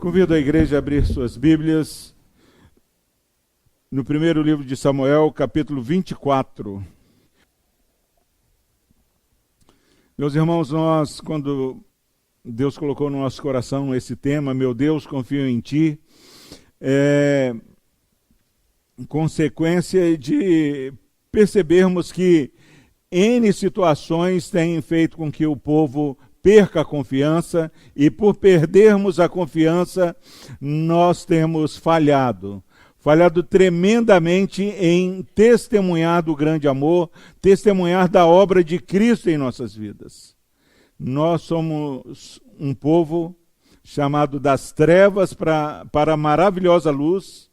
Convido a igreja a abrir suas Bíblias no primeiro livro de Samuel, capítulo 24. Meus irmãos, quando Deus colocou no nosso coração esse tema, meu Deus, confio em Ti, consequência de percebermos que N situações têm feito com que o povo perca a confiança, e por perdermos a confiança, nós temos falhado tremendamente em testemunhar do grande amor, testemunhar da obra de Cristo em nossas vidas. Nós somos um povo chamado das trevas para a maravilhosa luz,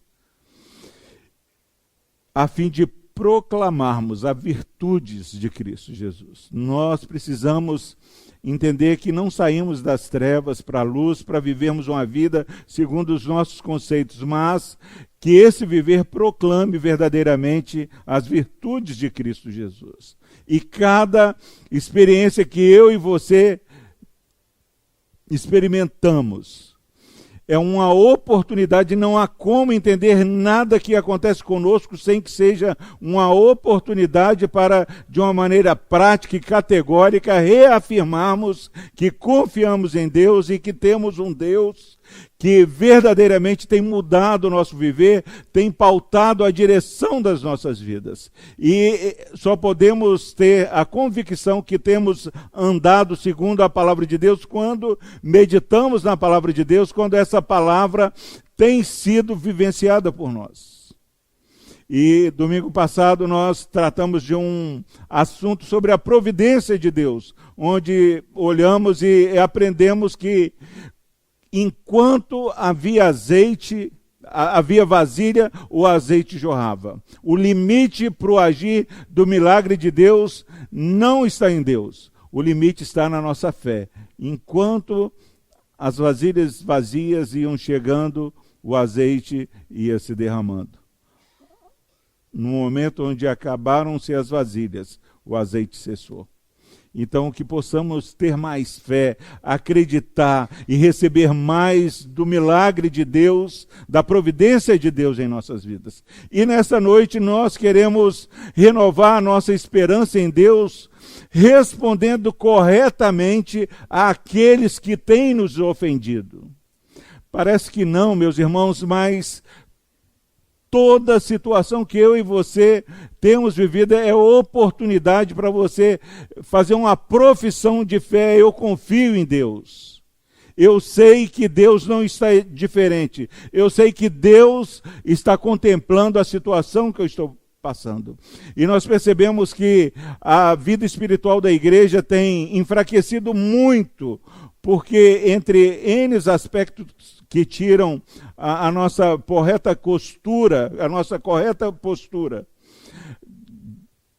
a fim de proclamarmos as virtudes de Cristo Jesus. Nós precisamos entender que não saímos das trevas para a luz para vivermos uma vida segundo os nossos conceitos, mas que esse viver proclame verdadeiramente as virtudes de Cristo Jesus. E cada experiência que eu e você experimentamos é uma oportunidade, não há como entender nada que acontece conosco sem que seja uma oportunidade para, de uma maneira prática e categórica, reafirmarmos que confiamos em Deus e que temos um Deus que verdadeiramente tem mudado o nosso viver, tem pautado a direção das nossas vidas. E só podemos ter a convicção que temos andado segundo a palavra de Deus quando meditamos na palavra de Deus, quando essa palavra tem sido vivenciada por nós. E domingo passado nós tratamos de um assunto sobre a providência de Deus, onde olhamos e aprendemos que enquanto havia azeite, havia vasilha, o azeite jorrava. O limite para o agir do milagre de Deus não está em Deus. O limite está na nossa fé. Enquanto as vasilhas vazias iam chegando, o azeite ia se derramando. No momento onde acabaram-se as vasilhas, o azeite cessou. Então, que possamos ter mais fé, acreditar e receber mais do milagre de Deus, da providência de Deus em nossas vidas. E nesta noite nós queremos renovar a nossa esperança em Deus, respondendo corretamente àqueles que têm nos ofendido. Parece que não, meus irmãos, mas toda situação que eu e você temos vivido é oportunidade para você fazer uma profissão de fé. Eu confio em Deus. Eu sei que Deus não está diferente. Eu sei que Deus está contemplando a situação que eu estou passando. E nós percebemos que a vida espiritual da igreja tem enfraquecido muito, porque entre N aspectos que tiram a nossa correta postura,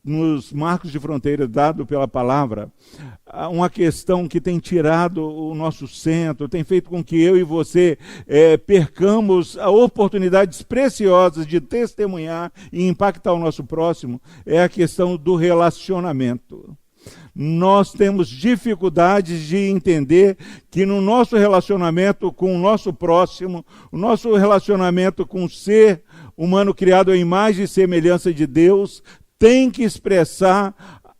nos marcos de fronteira dado pela palavra, uma questão que tem tirado o nosso centro, tem feito com que eu e você percamos oportunidades preciosas de testemunhar e impactar o nosso próximo, é a questão do relacionamento. Nós temos dificuldades de entender que no nosso relacionamento com o nosso próximo, o nosso relacionamento com o ser humano criado à imagem e semelhança de Deus, tem que expressar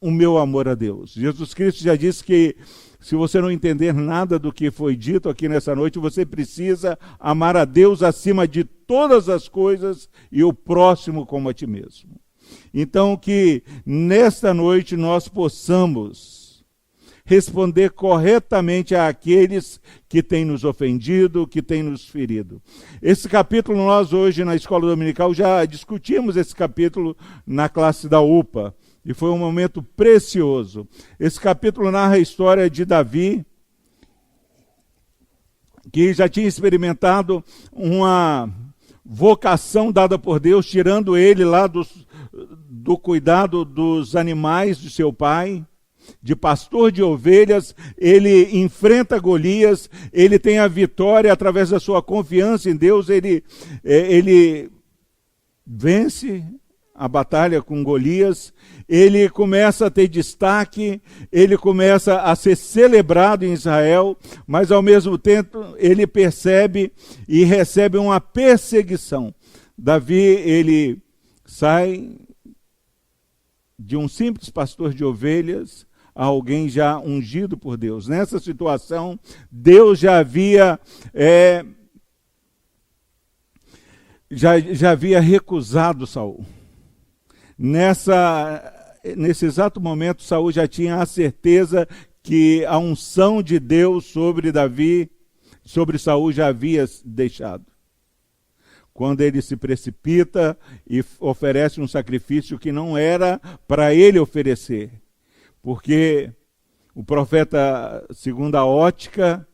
o meu amor a Deus. Jesus Cristo já disse que se você não entender nada do que foi dito aqui nessa noite, você precisa amar a Deus acima de todas as coisas e o próximo como a ti mesmo. Então, que nesta noite nós possamos responder corretamente àqueles que têm nos ofendido, que têm nos ferido. Esse capítulo, nós hoje na escola dominical já discutimos esse capítulo na classe da UPA, e foi um momento precioso. Esse capítulo narra a história de Davi, que já tinha experimentado uma vocação dada por Deus, tirando ele lá do cuidado dos animais de seu pai, de pastor de ovelhas. Ele enfrenta Golias, ele tem a vitória através da sua confiança em Deus, ele vence a batalha com Golias, ele começa a ter destaque, ele começa a ser celebrado em Israel, mas ao mesmo tempo ele percebe e recebe uma perseguição. Davi, ele sai de um simples pastor de ovelhas a alguém já ungido por Deus. Nessa situação, Deus já havia já havia recusado Saul. Nesse exato momento, Saul já tinha a certeza que a unção de Deus sobre Davi, sobre Saul, já havia deixado. Quando ele se precipita e oferece um sacrifício que não era para ele oferecer. Porque o profeta, segundo a ótica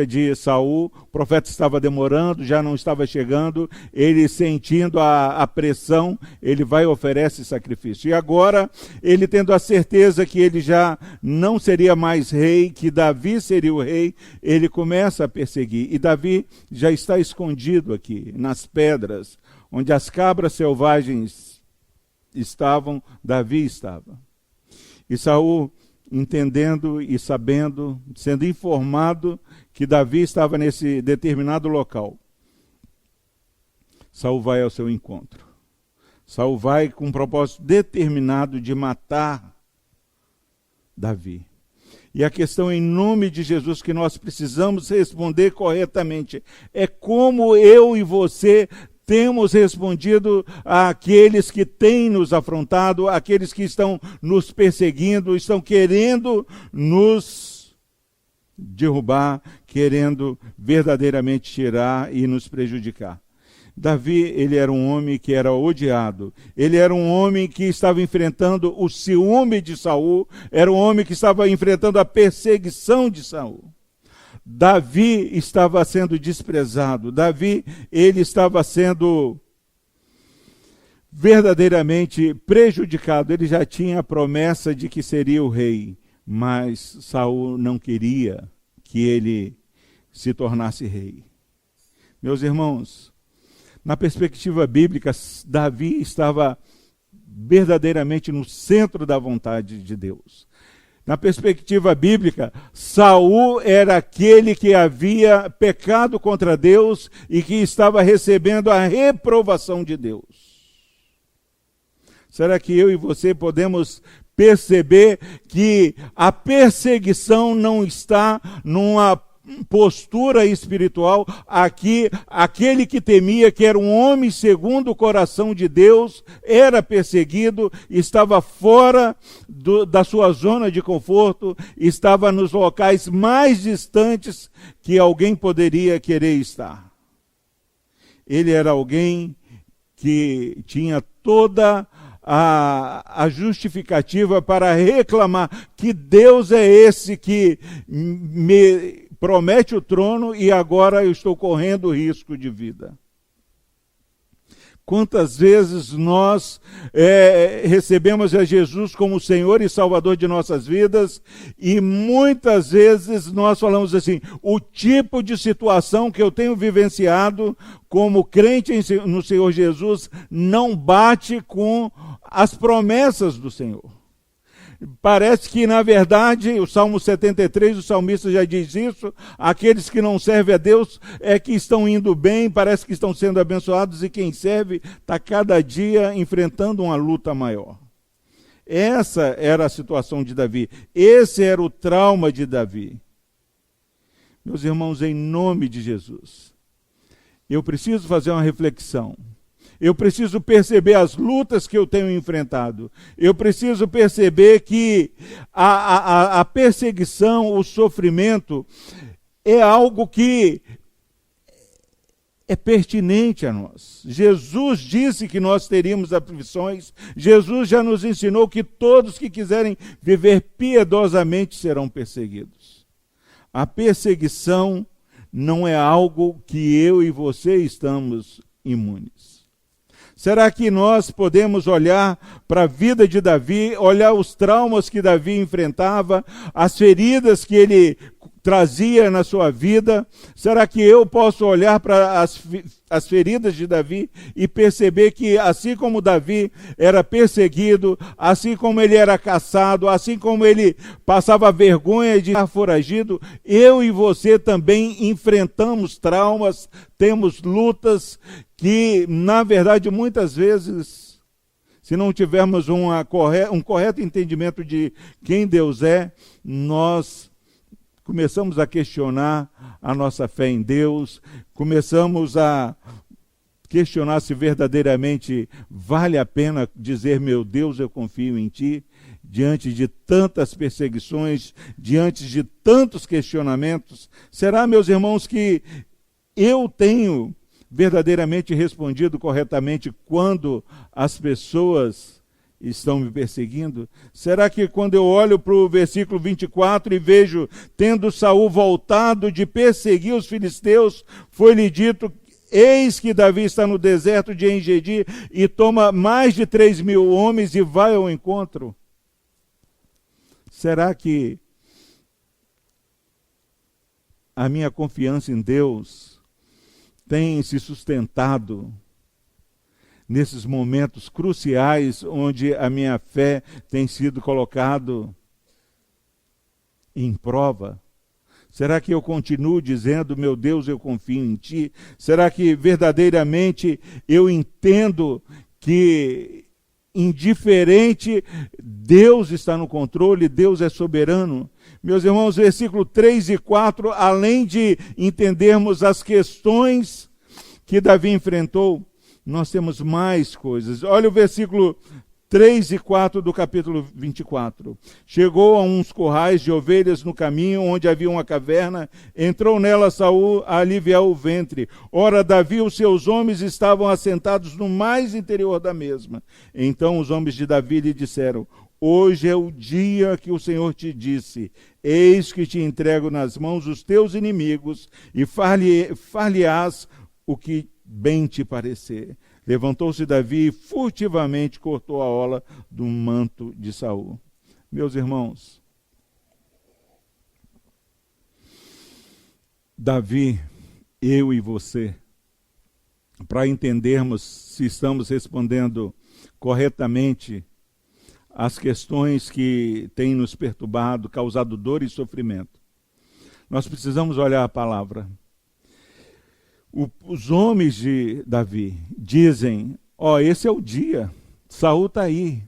de Saul, o profeta estava demorando, já não estava chegando, ele sentindo a pressão, ele vai e oferece sacrifício. E agora, ele tendo a certeza que ele já não seria mais rei, que Davi seria o rei, ele começa a perseguir. E Davi já está escondido aqui, nas pedras, onde as cabras selvagens estavam, Davi estava. E Saul, entendendo e sabendo, sendo informado que Davi estava nesse determinado local, Saul vai ao seu encontro. Saul vai com um propósito determinado de matar Davi. E a questão em nome de Jesus que nós precisamos responder corretamente é como eu e você temos respondido àqueles que têm nos afrontado, àqueles que estão nos perseguindo, estão querendo nos derrubar, querendo verdadeiramente tirar e nos prejudicar. Davi, ele era um homem que era odiado. Ele era um homem que estava enfrentando o ciúme de Saul, era um homem que estava enfrentando a perseguição de Saul. Davi estava sendo desprezado. Davi, ele estava sendo verdadeiramente prejudicado. Ele já tinha a promessa de que seria o rei, mas Saul não queria que ele se tornasse rei. Meus irmãos, na perspectiva bíblica, Davi estava verdadeiramente no centro da vontade de Deus. Na perspectiva bíblica, Saul era aquele que havia pecado contra Deus e que estava recebendo a reprovação de Deus. Será que eu e você podemos perceber que a perseguição não está numa postura espiritual? Aqui, aquele que temia, que era um homem segundo o coração de Deus, era perseguido, estava fora da sua zona de conforto, estava nos locais mais distantes que alguém poderia querer estar. Ele era alguém que tinha toda a justificativa para reclamar que Deus é esse que me promete o trono e agora eu estou correndo risco de vida. Quantas vezes nós recebemos a Jesus como Senhor e Salvador de nossas vidas e muitas vezes nós falamos assim, o tipo de situação que eu tenho vivenciado como crente no Senhor Jesus não bate com as promessas do Senhor. Parece que, na verdade, o Salmo 73, o salmista já diz isso, aqueles que não servem a Deus é que estão indo bem, parece que estão sendo abençoados, e quem serve está cada dia enfrentando uma luta maior. Essa era a situação de Davi, esse era o trauma de Davi. Meus irmãos, em nome de Jesus, eu preciso fazer uma reflexão. Eu preciso perceber as lutas que eu tenho enfrentado. Eu preciso perceber que a perseguição, o sofrimento, é algo que é pertinente a nós. Jesus disse que nós teríamos aflições. Jesus já nos ensinou que todos que quiserem viver piedosamente serão perseguidos. A perseguição não é algo que eu e você estamos imunes. Será que nós podemos olhar para a vida de Davi, olhar os traumas que Davi enfrentava, as feridas que ele trazia na sua vida? Será que eu posso olhar para as feridas de Davi e perceber que, assim como Davi era perseguido, assim como ele era caçado, assim como ele passava vergonha de estar foragido, eu e você também enfrentamos traumas, temos lutas que, na verdade, muitas vezes, se não tivermos um correto entendimento de quem Deus é, nós começamos a questionar a nossa fé em Deus, começamos a questionar se verdadeiramente vale a pena dizer, meu Deus, eu confio em Ti, diante de tantas perseguições, diante de tantos questionamentos. Será, meus irmãos, que eu tenho verdadeiramente respondido corretamente quando as pessoas estão me perseguindo? Será que quando eu olho para o versículo 24 e vejo, tendo Saul voltado de perseguir os filisteus, foi-lhe dito, eis que Davi está no deserto de En-Gedi e toma mais de 3.000 homens e vai ao encontro? Será que a minha confiança em Deus tem se sustentado nesses momentos cruciais onde a minha fé tem sido colocada em prova? Será que eu continuo dizendo, meu Deus, eu confio em Ti? Será que verdadeiramente eu entendo que, indiferente, Deus está no controle, Deus é soberano? Meus irmãos, versículo 3 e 4, além de entendermos as questões que Davi enfrentou, nós temos mais coisas. Olha o versículo 3 e 4 do capítulo 24. Chegou a uns currais de ovelhas no caminho, onde havia uma caverna. Entrou nela Saul a aliviar o ventre. Ora, Davi e os seus homens estavam assentados no mais interior da mesma. Então os homens de Davi lhe disseram, hoje é o dia que o Senhor te disse, eis que te entrego nas mãos os teus inimigos, e far-lhe-ás o que bem te parecer. Levantou-se Davi e furtivamente cortou a orla do manto de Saul. Meus irmãos, Davi, eu e você, para entendermos se estamos respondendo corretamente às questões que têm nos perturbado, causado dor e sofrimento, nós precisamos olhar a palavra. Os homens de Davi dizem, esse é o dia, Saul está aí.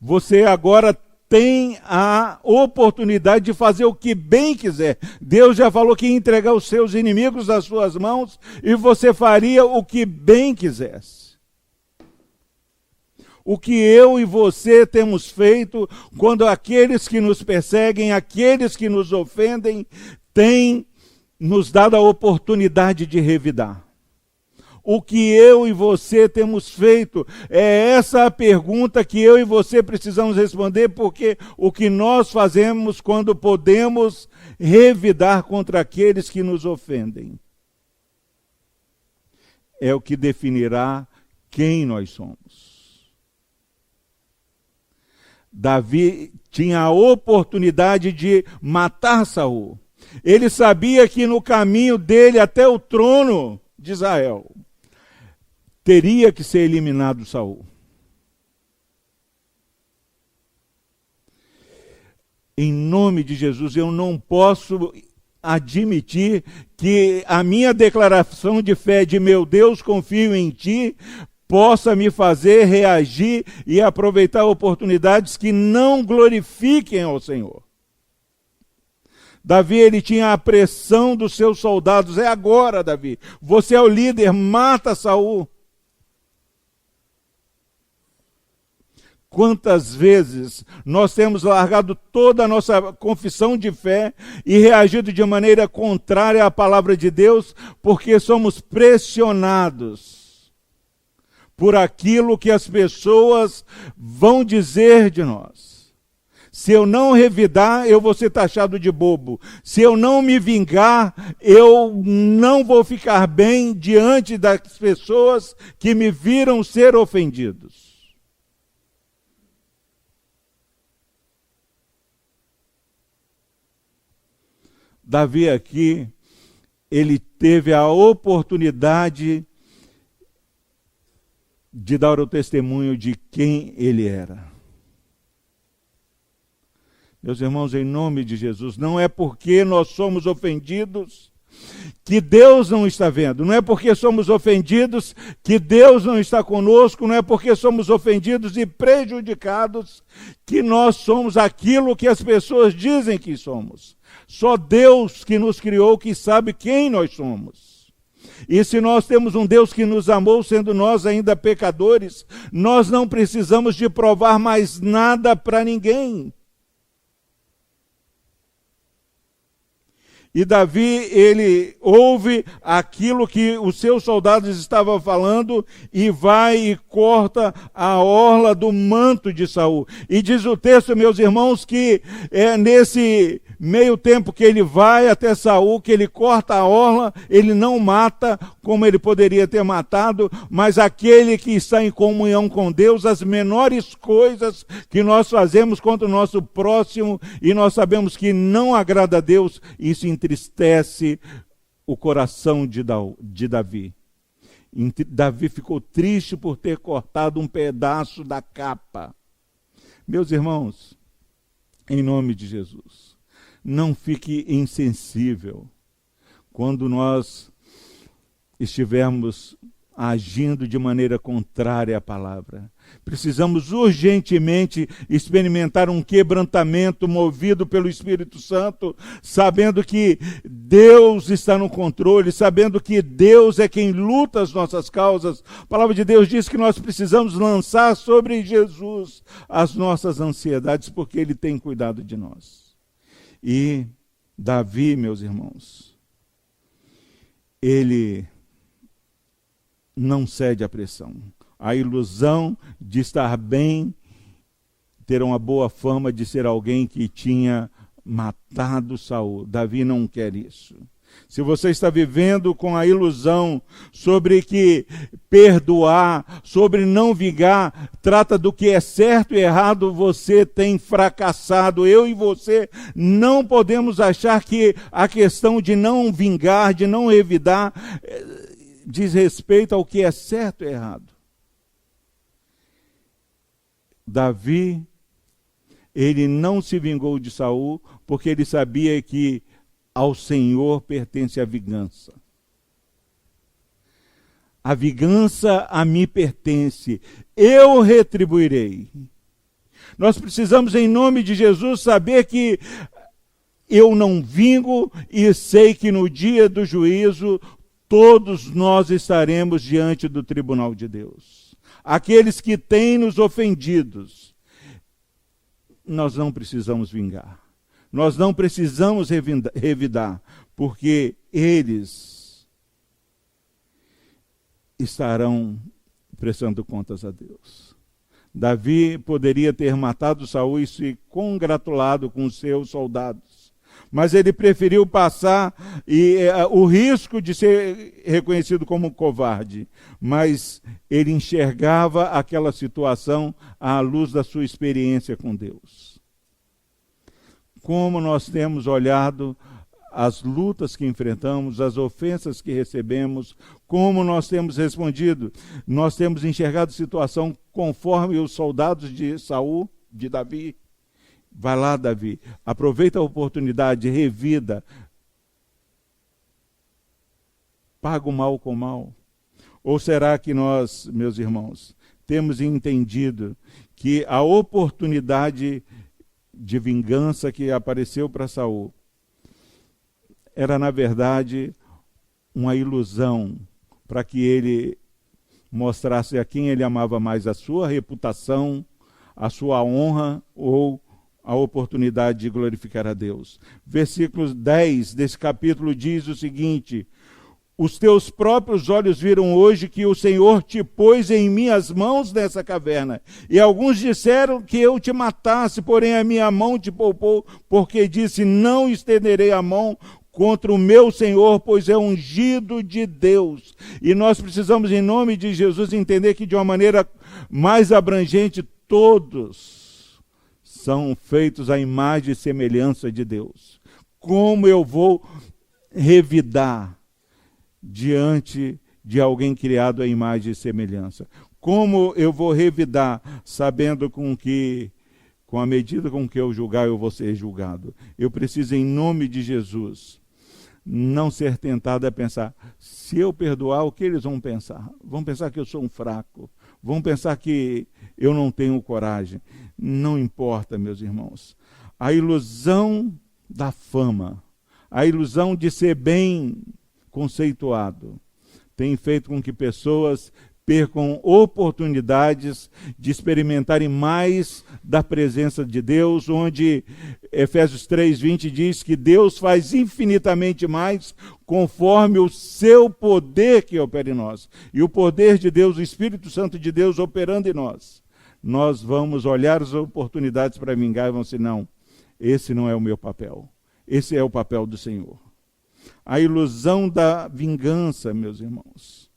Você agora tem a oportunidade de fazer o que bem quiser. Deus já falou que ia entregar os seus inimigos às suas mãos e você faria o que bem quisesse. O que eu e você temos feito quando aqueles que nos perseguem, aqueles que nos ofendem, têm nos dado a oportunidade de revidar. O que eu e você temos feito? É essa a pergunta que eu e você precisamos responder, porque o que nós fazemos quando podemos revidar contra aqueles que nos ofendem é o que definirá quem nós somos. Davi tinha a oportunidade de matar Saul. Ele sabia que no caminho dele até o trono de Israel teria que ser eliminado Saul. Em nome de Jesus, eu não posso admitir que a minha declaração de fé de meu Deus, confio em Ti, possa me fazer reagir e aproveitar oportunidades que não glorifiquem ao Senhor. Davi, ele tinha a pressão dos seus soldados. É agora, Davi. Você é o líder, mata Saul. Quantas vezes nós temos largado toda a nossa confissão de fé e reagido de maneira contrária à palavra de Deus, porque somos pressionados por aquilo que as pessoas vão dizer de nós. Se eu não revidar, eu vou ser taxado de bobo. Se eu não me vingar, eu não vou ficar bem diante das pessoas que me viram ser ofendidos. Davi aqui, ele teve a oportunidade de dar o testemunho de quem ele era. Meus irmãos, em nome de Jesus, não é porque nós somos ofendidos que Deus não está vendo, não é porque somos ofendidos que Deus não está conosco, não é porque somos ofendidos e prejudicados que nós somos aquilo que as pessoas dizem que somos. Só Deus que nos criou, que sabe quem nós somos. E se nós temos um Deus que nos amou, sendo nós ainda pecadores, nós não precisamos de provar mais nada para ninguém. E Davi, ele ouve aquilo que os seus soldados estavam falando e vai e corta a orla do manto de Saul. E diz o texto, meus irmãos, que é nesse meio tempo que ele vai até Saul, que ele corta a orla, ele não mata como ele poderia ter matado, mas aquele que está em comunhão com Deus, as menores coisas que nós fazemos contra o nosso próximo e nós sabemos que não agrada a Deus, isso entristece o coração de Davi. Davi ficou triste por ter cortado um pedaço da capa. Meus irmãos, em nome de Jesus, não fique insensível quando nós estivermos agindo de maneira contrária à palavra. Precisamos urgentemente experimentar um quebrantamento movido pelo Espírito Santo, sabendo que Deus está no controle, sabendo que Deus é quem luta as nossas causas. A palavra de Deus diz que nós precisamos lançar sobre Jesus as nossas ansiedades, porque Ele tem cuidado de nós. E Davi, meus irmãos, ele não cede à pressão. A ilusão de estar bem, ter uma boa fama de ser alguém que tinha matado Saul. Davi não quer isso. Se você está vivendo com a ilusão sobre que perdoar, sobre não vingar, trata do que é certo e errado, você tem fracassado. Eu e você não podemos achar que a questão de não vingar, de não revidar, diz respeito ao que é certo e errado. Davi, ele não se vingou de Saul, porque ele sabia que ao Senhor pertence a vingança. A vingança a mim pertence, eu retribuirei. Nós precisamos, em nome de Jesus, saber que eu não vingo e sei que no dia do juízo todos nós estaremos diante do tribunal de Deus. Aqueles que têm nos ofendidos, nós não precisamos vingar. Nós não precisamos revidar, porque eles estarão prestando contas a Deus. Davi poderia ter matado Saul e se congratulado com os seus soldados, mas ele preferiu passar o risco de ser reconhecido como covarde, mas ele enxergava aquela situação à luz da sua experiência com Deus. Como nós temos olhado as lutas que enfrentamos, as ofensas que recebemos, como nós temos respondido. Nós temos enxergado a situação conforme os soldados de Saul, de Davi. Vai lá, Davi, aproveita a oportunidade, revida, paga o mal com o mal. Ou será que nós, meus irmãos, temos entendido que a oportunidade de vingança que apareceu para Saul era, na verdade, uma ilusão para que ele mostrasse a quem ele amava mais, a sua reputação, a sua honra ou a oportunidade de glorificar a Deus. Versículo 10 desse capítulo diz o seguinte: os teus próprios olhos viram hoje que o Senhor te pôs em minhas mãos nessa caverna. E alguns disseram que eu te matasse, porém a minha mão te poupou, porque disse, não estenderei a mão contra o meu Senhor, pois é ungido de Deus. E nós precisamos, em nome de Jesus, entender que de uma maneira mais abrangente, todos são feitos à imagem e semelhança de Deus. como eu vou revidar diante de alguém criado à imagem e semelhança? Como eu vou revidar sabendo com a medida com que eu julgar, eu vou ser julgado? Eu preciso, em nome de Jesus, não ser tentado a pensar, se eu perdoar, o que eles vão pensar? Vão pensar que eu sou um fraco, vão pensar que eu não tenho coragem. Não importa, meus irmãos. A ilusão da fama, a ilusão de ser bem conceituado, tem feito com que pessoas percam oportunidades de experimentarem mais da presença de Deus, onde Efésios 3:20 diz que Deus faz infinitamente mais conforme o seu poder que opera em nós. E o poder de Deus, o Espírito Santo de Deus operando em nós, nós vamos olhar as oportunidades para vingar e vamos dizer, não, esse não é o meu papel, esse é o papel do Senhor. A ilusão da vingança, meus irmãos.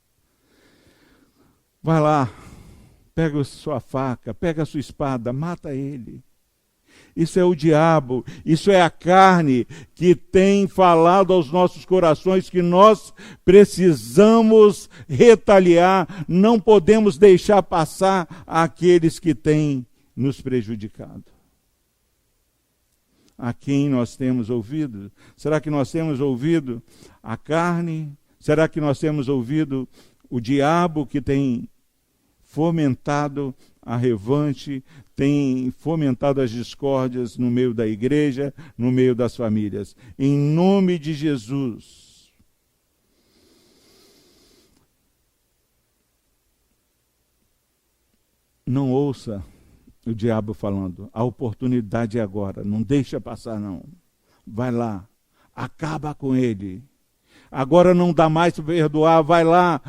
Vai lá, pega a sua faca, pega a sua espada, mata ele. Isso é o diabo, isso é a carne que tem falado aos nossos corações que nós precisamos retaliar, não podemos deixar passar aqueles que têm nos prejudicado. A quem nós temos ouvido? Será que nós temos ouvido a carne? Será que nós temos ouvido o diabo que tem fomentado a revanche, tem fomentado as discórdias no meio da igreja, no meio das famílias? Em nome de Jesus. Não ouça o diabo falando, a oportunidade é agora, não deixa passar não. Vai lá, acaba com ele. Agora não dá mais para perdoar, vai lá.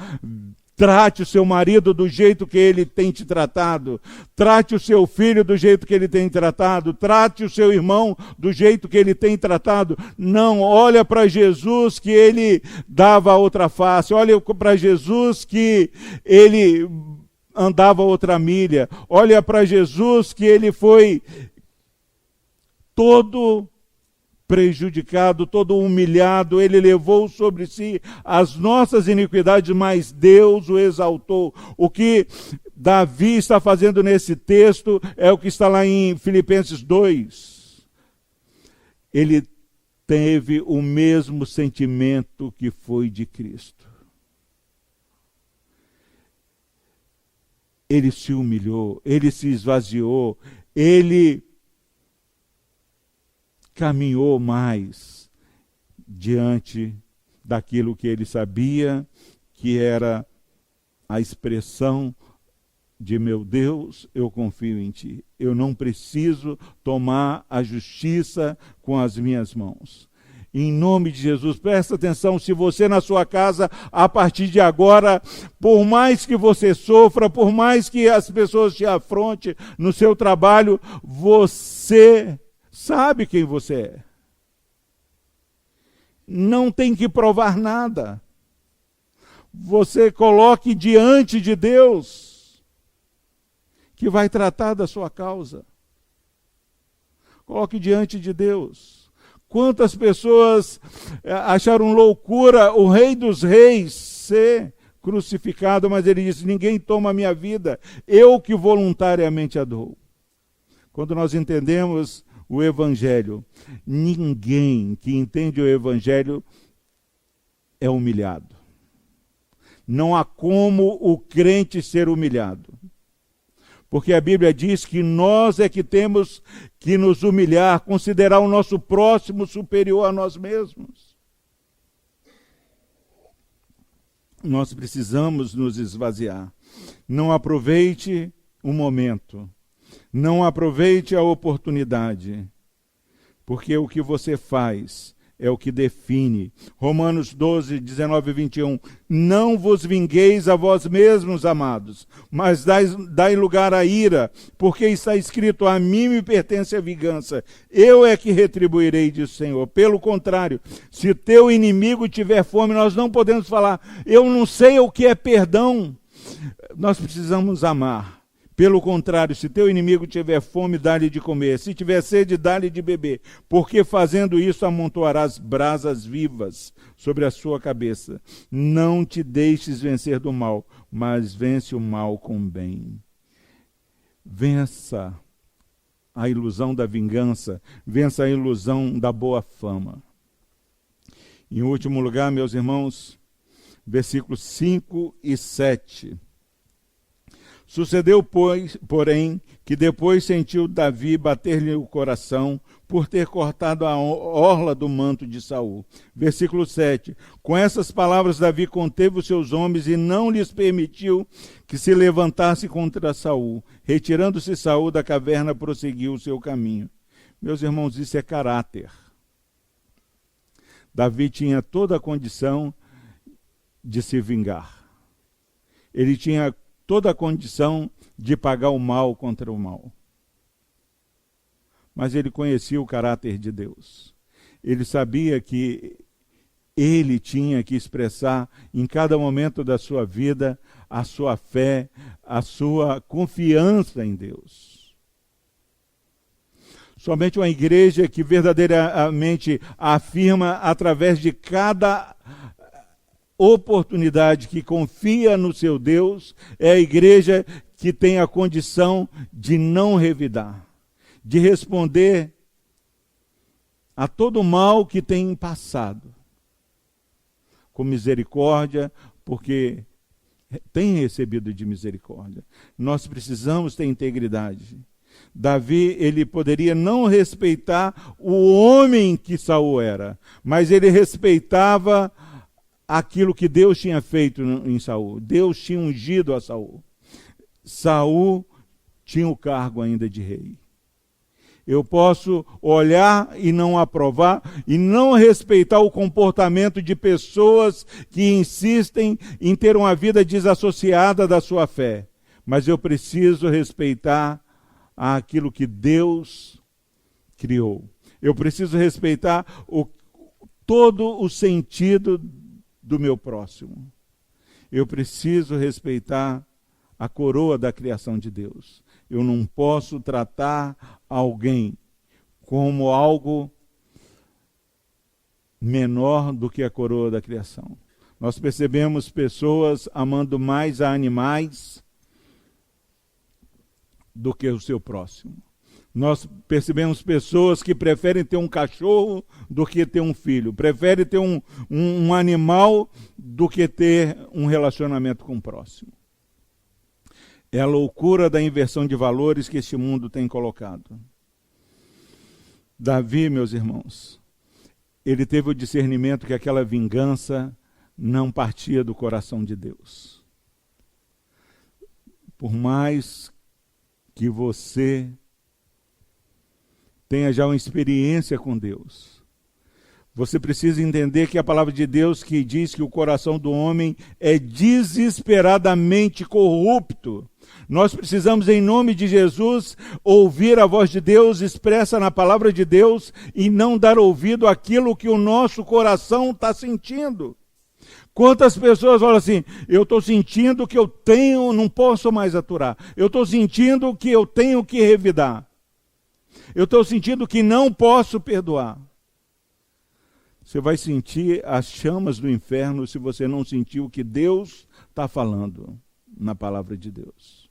Trate o seu marido do jeito que ele tem te tratado. Trate o seu filho do jeito que ele tem tratado. Trate o seu irmão do jeito que ele tem tratado. Não, olha para Jesus que ele dava a outra face. Olha para Jesus que ele andava outra milha. Olha para Jesus que ele foi todo prejudicado, todo humilhado, ele levou sobre si as nossas iniquidades, mas Deus o exaltou. O que Davi está fazendo nesse texto é o que está lá em Filipenses 2. Ele teve o mesmo sentimento que foi de Cristo. Ele se humilhou, ele se esvaziou, ele caminhou mais diante daquilo que ele sabia que era a expressão de meu Deus, eu confio em ti. Eu não preciso tomar a justiça com as minhas mãos. Em nome de Jesus, presta atenção, se você na sua casa, a partir de agora, por mais que você sofra, por mais que as pessoas te afrontem no seu trabalho, você sabe quem você é. Não tem que provar nada. Você coloque diante de Deus, que vai tratar da sua causa. Coloque diante de Deus. Quantas pessoas acharam loucura o Rei dos Reis ser crucificado, mas ele disse, ninguém toma a minha vida, eu que voluntariamente a dou. Quando nós entendemos o Evangelho, ninguém que entende o Evangelho é humilhado. Não há como o crente ser humilhado. Porque a Bíblia diz que nós é que temos que nos humilhar, considerar o nosso próximo superior a nós mesmos. Nós precisamos nos esvaziar. Não aproveite o momento. Não aproveite a oportunidade. Porque o que você faz é o que define. Romanos 12, 19 e 21. Não vos vingueis a vós mesmos, amados, mas dai lugar à ira, porque está escrito, a mim me pertence a vingança. Eu é que retribuirei, diz o Senhor. Pelo contrário, se teu inimigo tiver fome, nós não podemos falar, eu não sei o que é perdão. Nós precisamos amar. Pelo contrário, se teu inimigo tiver fome, dá-lhe de comer. Se tiver sede, dá-lhe de beber. Porque fazendo isso, amontoarás brasas vivas sobre a sua cabeça. Não te deixes vencer do mal, mas vence o mal com o bem. Vença a ilusão da vingança. Vença a ilusão da boa fama. Em último lugar, meus irmãos, versículos 5 e 7. Sucedeu, porém, que depois sentiu Davi bater-lhe o coração por ter cortado a orla do manto de Saul. Versículo 7. Com essas palavras, Davi conteve os seus homens e não lhes permitiu que se levantasse contra Saul. Retirando-se Saul da caverna, prosseguiu o seu caminho. Meus irmãos, isso é caráter. Davi tinha toda a condição de se vingar. Ele tinha toda a condição de pagar o mal contra o mal. Mas ele conhecia o caráter de Deus. Ele sabia que ele tinha que expressar em cada momento da sua vida a sua fé, a sua confiança em Deus. Somente uma igreja que verdadeiramente afirma através de cada oportunidade, que confia no seu Deus, é a igreja que tem a condição de não revidar, de responder a todo o mal que tem passado, com misericórdia, porque tem recebido de misericórdia. Nós precisamos ter integridade. Davi, ele poderia não respeitar o homem que Saul era, mas ele respeitava aquilo que Deus tinha feito em Saul. Deus tinha ungido a Saul. Saul tinha o cargo ainda de rei. Eu posso olhar e não aprovar e não respeitar o comportamento de pessoas que insistem em ter uma vida desassociada da sua fé. Mas eu preciso respeitar aquilo que Deus criou. Eu preciso respeitar todo o sentido do meu próximo. Eu preciso respeitar a coroa da criação de Deus. Eu não posso tratar alguém como algo menor do que a coroa da criação. Nós percebemos pessoas amando mais a animais do que o seu próximo. Nós percebemos pessoas que preferem ter um cachorro do que ter um filho, preferem ter um animal do que ter um relacionamento com o próximo. É a loucura da inversão de valores que este mundo tem colocado. Davi, meus irmãos, ele teve o discernimento que aquela vingança não partia do coração de Deus. Por mais que você tenha já uma experiência com Deus, você precisa entender que a palavra de Deus que diz que o coração do homem é desesperadamente corrupto. Nós precisamos, em nome de Jesus, ouvir a voz de Deus expressa na palavra de Deus e não dar ouvido àquilo que o nosso coração está sentindo. Quantas pessoas falam assim, eu estou sentindo que eu tenho, não posso mais aturar. Eu estou sentindo que eu tenho que revidar. Eu estou sentindo que não posso perdoar. Você vai sentir as chamas do inferno se você não sentir o que Deus está falando na palavra de Deus.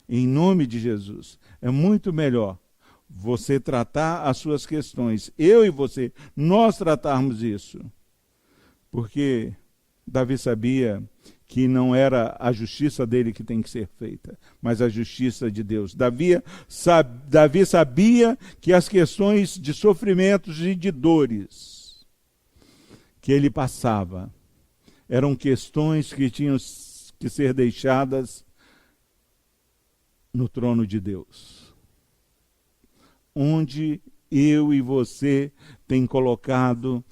Em nome de Jesus, é muito melhor você tratar as suas questões, eu e você, nós tratarmos isso. Porque Davi sabia que não era a justiça dele que tem que ser feita, mas a justiça de Deus. Davi sabia que as questões de sofrimentos e de dores que ele passava eram questões que tinham que ser deixadas no trono de Deus, onde eu e você tem colocado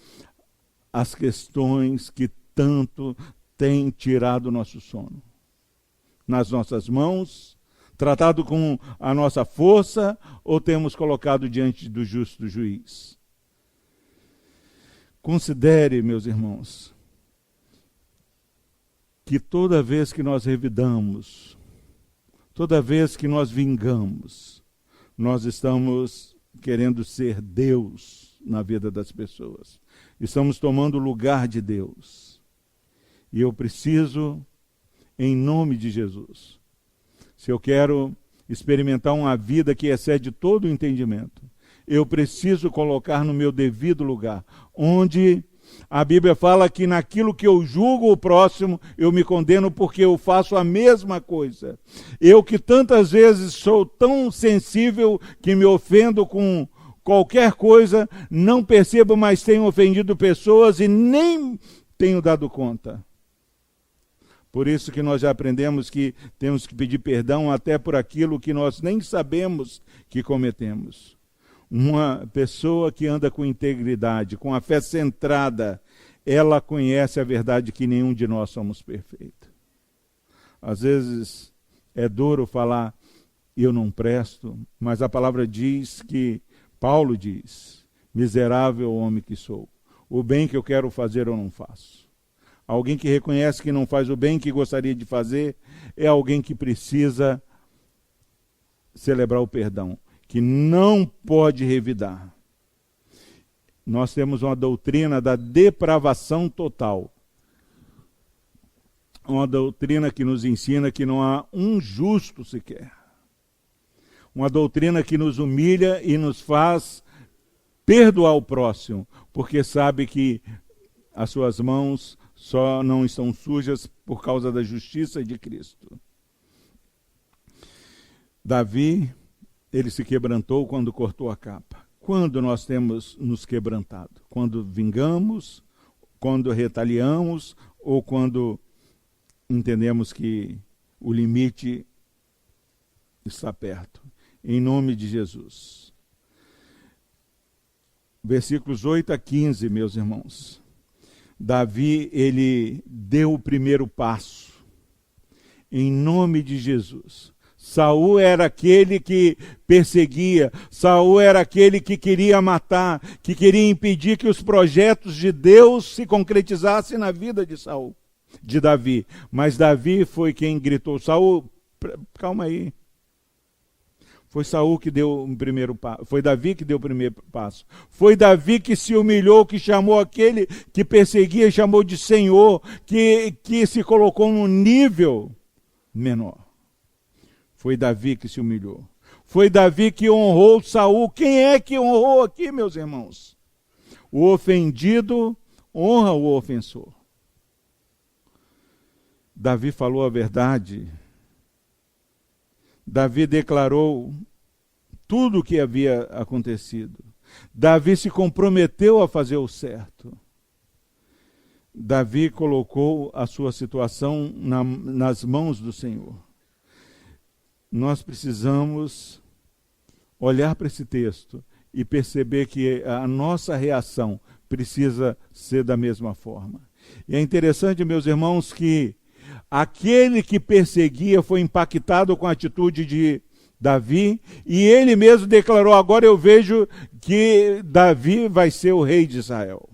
as questões que tanto têm tirado o nosso sono. Nas nossas mãos, tratado com a nossa força, ou temos colocado diante do justo juiz? Considere, meus irmãos, que toda vez que nós revidamos, Toda vez que nós vingamos, nós estamos querendo ser Deus na vida das pessoas. Estamos tomando o lugar de Deus. E eu preciso, em nome de Jesus, se eu quero experimentar uma vida que excede todo o entendimento, eu preciso colocar no meu devido lugar, onde a Bíblia fala que naquilo que eu julgo o próximo, eu me condeno porque eu faço a mesma coisa. Eu que tantas vezes sou tão sensível que me ofendo com qualquer coisa, não percebo, mas tenho ofendido pessoas e nem tenho dado conta. Por isso que nós já aprendemos que temos que pedir perdão até por aquilo que nós nem sabemos que cometemos. Uma pessoa que anda com integridade, com a fé centrada, ela conhece a verdade que nenhum de nós somos perfeitos. Às vezes é duro falar, eu não presto, mas a palavra diz que, Paulo diz, miserável homem que sou, o bem que eu quero fazer eu não faço. Alguém que reconhece que não faz o bem que gostaria de fazer é alguém que precisa celebrar o perdão, que não pode revidar. Nós temos uma doutrina da depravação total. Uma doutrina que nos ensina que não há um justo sequer. Uma doutrina que nos humilha e nos faz perdoar o próximo, porque sabe que as suas mãos só não estão sujas por causa da justiça de Cristo. Davi, ele se quebrantou quando cortou a capa. Quando nós temos nos quebrantado? Quando vingamos, quando retaliamos ou quando entendemos que o limite está perto. Em nome de Jesus. Versículos 8 a 15, meus irmãos. Davi, ele deu o primeiro passo. Em nome de Jesus. Saul era aquele que perseguia, Saul era aquele que queria matar, que queria impedir que os projetos de Deus se concretizassem na vida de Saul, de Davi. Mas Davi foi quem gritou, Saul, calma aí. Foi Saul que deu o primeiro passo, foi Davi que deu o primeiro passo. Foi Davi que se humilhou, que chamou aquele que perseguia, chamou de Senhor, que se colocou num nível menor. Foi Davi que se humilhou. Foi Davi que honrou Saul. Quem é que honrou aqui, meus irmãos? O ofendido honra o ofensor. Davi falou a verdade. Davi declarou tudo o que havia acontecido. Davi se comprometeu a fazer o certo. Davi colocou a sua situação nas mãos do Senhor. Nós precisamos olhar para esse texto e perceber que a nossa reação precisa ser da mesma forma. E é interessante, meus irmãos, que aquele que perseguia foi impactado com a atitude de Davi e ele mesmo declarou, agora eu vejo que Davi vai ser o rei de Israel.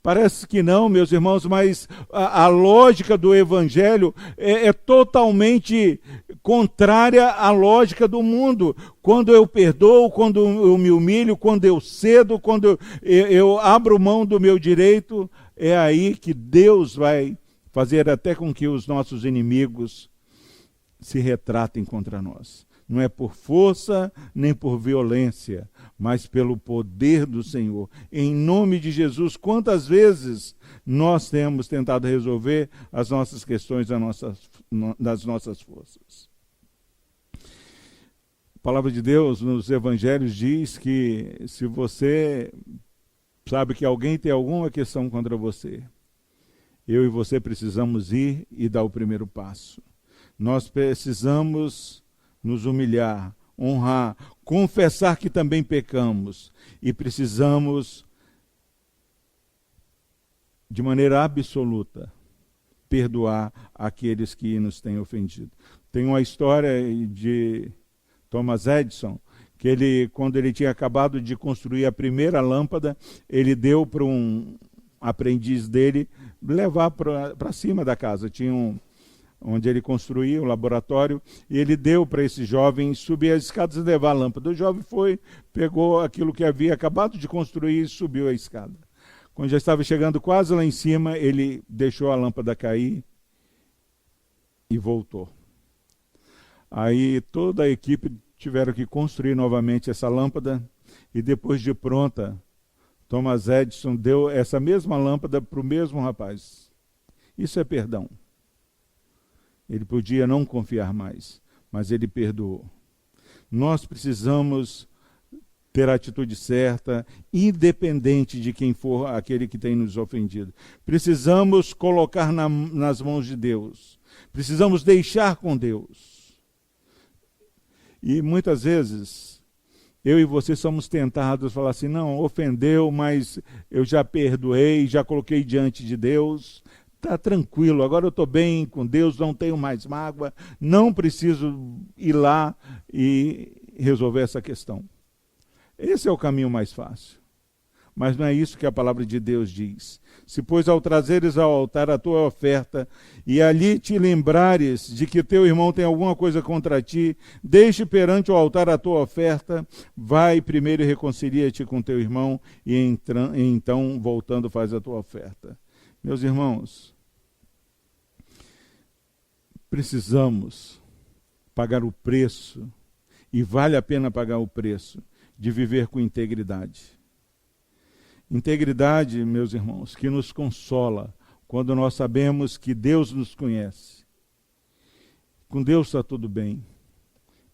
Parece que não, meus irmãos, mas a lógica do Evangelho é totalmente contrária à lógica do mundo. Quando eu perdoo, quando eu me humilho, quando eu cedo, quando eu abro mão do meu direito, é aí que Deus vai fazer até com que os nossos inimigos se retratem contra nós. Não é por força nem por violência, mas pelo poder do Senhor. Em nome de Jesus, quantas vezes nós temos tentado resolver as nossas questões das nossas forças? A palavra de Deus nos evangelhos diz que se você sabe que alguém tem alguma questão contra você, eu e você precisamos ir e dar o primeiro passo. Nós precisamos nos humilhar, honrar, confessar que também pecamos e precisamos, de maneira absoluta, perdoar aqueles que nos têm ofendido. Tem uma história de Thomas Edison, que ele, quando ele tinha acabado de construir a primeira lâmpada, ele deu para um aprendiz dele levar para cima da casa. Tinha onde ele construía o laboratório, e ele deu para esse jovem subir as escadas e levar a lâmpada. O jovem foi, pegou aquilo que havia acabado de construir e subiu a escada. Quando já estava chegando quase lá em cima, ele deixou a lâmpada cair e voltou. Aí toda a equipe tiveram que construir novamente essa lâmpada, e depois de pronta, Thomas Edison deu essa mesma lâmpada para o mesmo rapaz. Isso é perdão. Ele podia não confiar mais, mas ele perdoou. Nós precisamos ter a atitude certa, independente de quem for aquele que tem nos ofendido. Precisamos colocar nas mãos de Deus. Precisamos deixar com Deus. E muitas vezes, eu e você somos tentados a falar assim, não, ofendeu, mas eu já perdoei, já coloquei diante de Deus. Está tranquilo, agora eu estou bem com Deus, não tenho mais mágoa, não preciso ir lá e resolver essa questão. Esse é o caminho mais fácil. Mas não é isso que a palavra de Deus diz. Se, pois, ao trazeres ao altar a tua oferta, e ali te lembrares de que teu irmão tem alguma coisa contra ti, deixe perante o altar a tua oferta, vai primeiro e reconcilia-te com teu irmão, e então, voltando, faz a tua oferta. Meus irmãos, precisamos pagar o preço, e vale a pena pagar o preço, de viver com integridade. Integridade, meus irmãos, que nos consola quando nós sabemos que Deus nos conhece. Com Deus está tudo bem.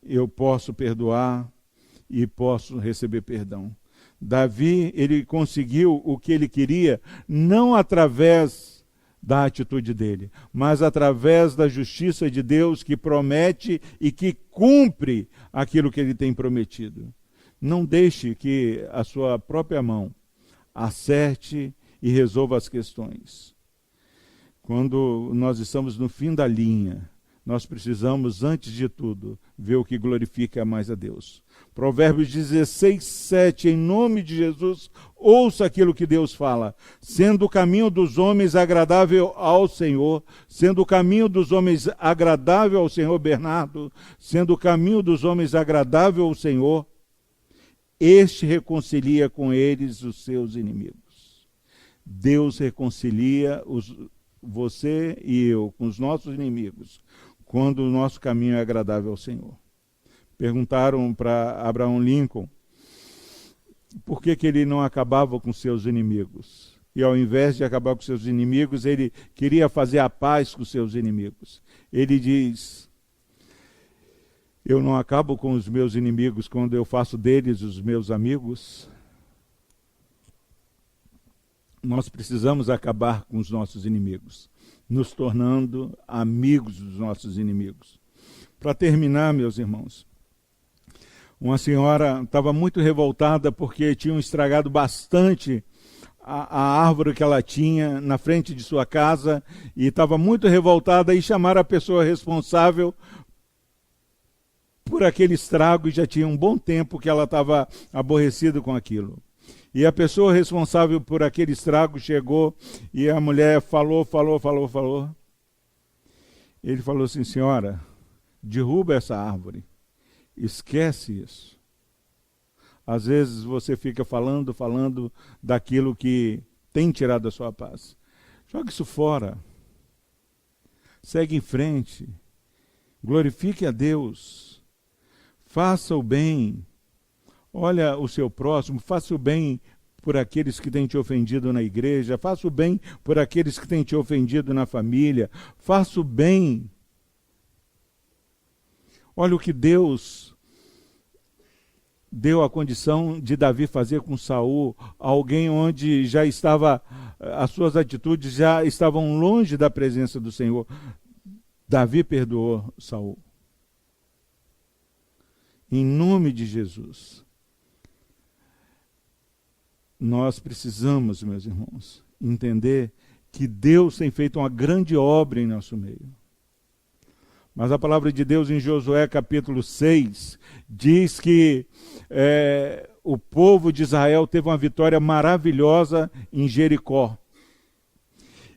Eu posso perdoar e posso receber perdão. Davi, ele conseguiu o que ele queria, não através da atitude dele, mas através da justiça de Deus que promete e que cumpre aquilo que ele tem prometido. Não deixe que a sua própria mão acerte e resolva as questões. Quando nós estamos no fim da linha, nós precisamos, antes de tudo, ver o que glorifica mais a Deus. Provérbios 16, 7, em nome de Jesus, ouça aquilo que Deus fala. Sendo o caminho dos homens agradável ao Senhor, sendo o caminho dos homens agradável ao Senhor, Bernardo, sendo o caminho dos homens agradável ao Senhor, este reconcilia com eles os seus inimigos. Deus reconcilia você e eu com os nossos inimigos, quando o nosso caminho é agradável ao Senhor. Perguntaram para Abraham Lincoln por que ele não acabava com seus inimigos. E ao invés de acabar com seus inimigos, ele queria fazer a paz com seus inimigos. Ele diz: eu não acabo com os meus inimigos quando eu faço deles os meus amigos. Nós precisamos acabar com os nossos inimigos, nos tornando amigos dos nossos inimigos. Para terminar, meus irmãos, uma senhora estava muito revoltada porque tinham estragado bastante a árvore que ela tinha na frente de sua casa, e estava muito revoltada, e chamaram a pessoa responsável por aquele estrago, e já tinha um bom tempo que ela estava aborrecida com aquilo. E a pessoa responsável por aquele estrago chegou, e a mulher falou. Ele falou assim: senhora, derruba essa árvore, esquece isso. Às vezes você fica falando daquilo que tem tirado a sua paz. Joga isso fora, segue em frente, glorifique a Deus, faça o bem, olha o seu próximo, faça o bem por aqueles que têm te ofendido na igreja, faça o bem por aqueles que têm te ofendido na família, faça o bem. Olha o que Deus deu a condição de Davi fazer com Saul, alguém onde já estava, as suas atitudes já estavam longe da presença do Senhor. Davi perdoou Saul. Em nome de Jesus, nós precisamos, meus irmãos, entender que Deus tem feito uma grande obra em nosso meio. Mas a palavra de Deus em Josué capítulo 6 diz que o povo de Israel teve uma vitória maravilhosa em Jericó.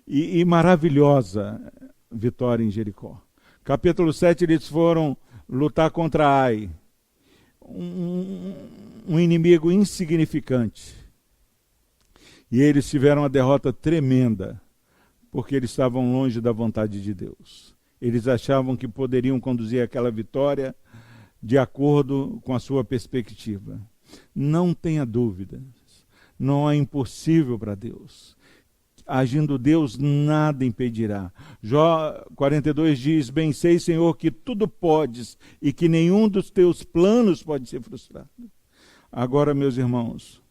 E maravilhosa, vitória em Jericó. Capítulo 7, eles foram lutar contra Ai, um inimigo insignificante. E eles tiveram uma derrota tremenda, porque eles estavam longe da vontade de Deus. Eles achavam que poderiam conduzir aquela vitória de acordo com a sua perspectiva. Não tenha dúvidas, não é impossível para Deus. Agindo Deus, nada impedirá. Jó 42 diz: bem sei, Senhor, que tudo podes e que nenhum dos teus planos pode ser frustrado. Agora, meus irmãos,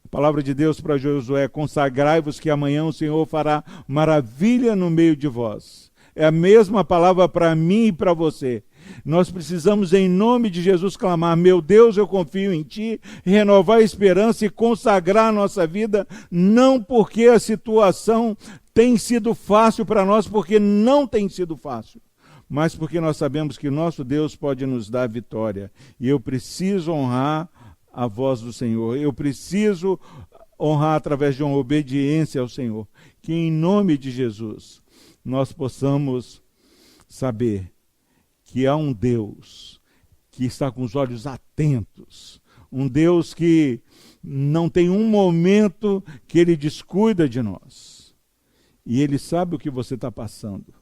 a palavra de Deus para Josué: consagrai-vos que amanhã o Senhor fará maravilha no meio de vós. É a mesma palavra para mim e para você. Nós precisamos, em nome de Jesus, clamar: meu Deus, eu confio em Ti, renovar a esperança e consagrar a nossa vida, não porque a situação tem sido fácil para nós, porque não tem sido fácil, mas porque nós sabemos que nosso Deus pode nos dar vitória. E eu preciso honrar a voz do Senhor, eu preciso honrar através de uma obediência ao Senhor. Que em nome de Jesus nós possamos saber que há um Deus que está com os olhos atentos, um Deus que não tem um momento que Ele descuida de nós. E Ele sabe o que você está passando.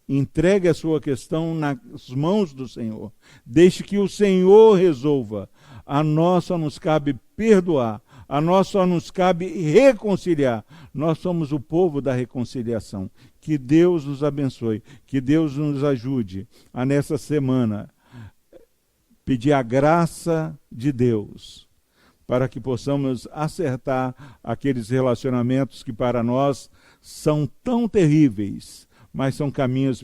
Entregue a sua questão nas mãos do Senhor. Deixe que o Senhor resolva. A nós só nos cabe perdoar. A nós só nos cabe reconciliar. Nós somos o povo da reconciliação. Que Deus nos abençoe. Que Deus nos ajude a, nessa semana, pedir a graça de Deus para que possamos acertar aqueles relacionamentos que para nós são tão terríveis, mas são caminhos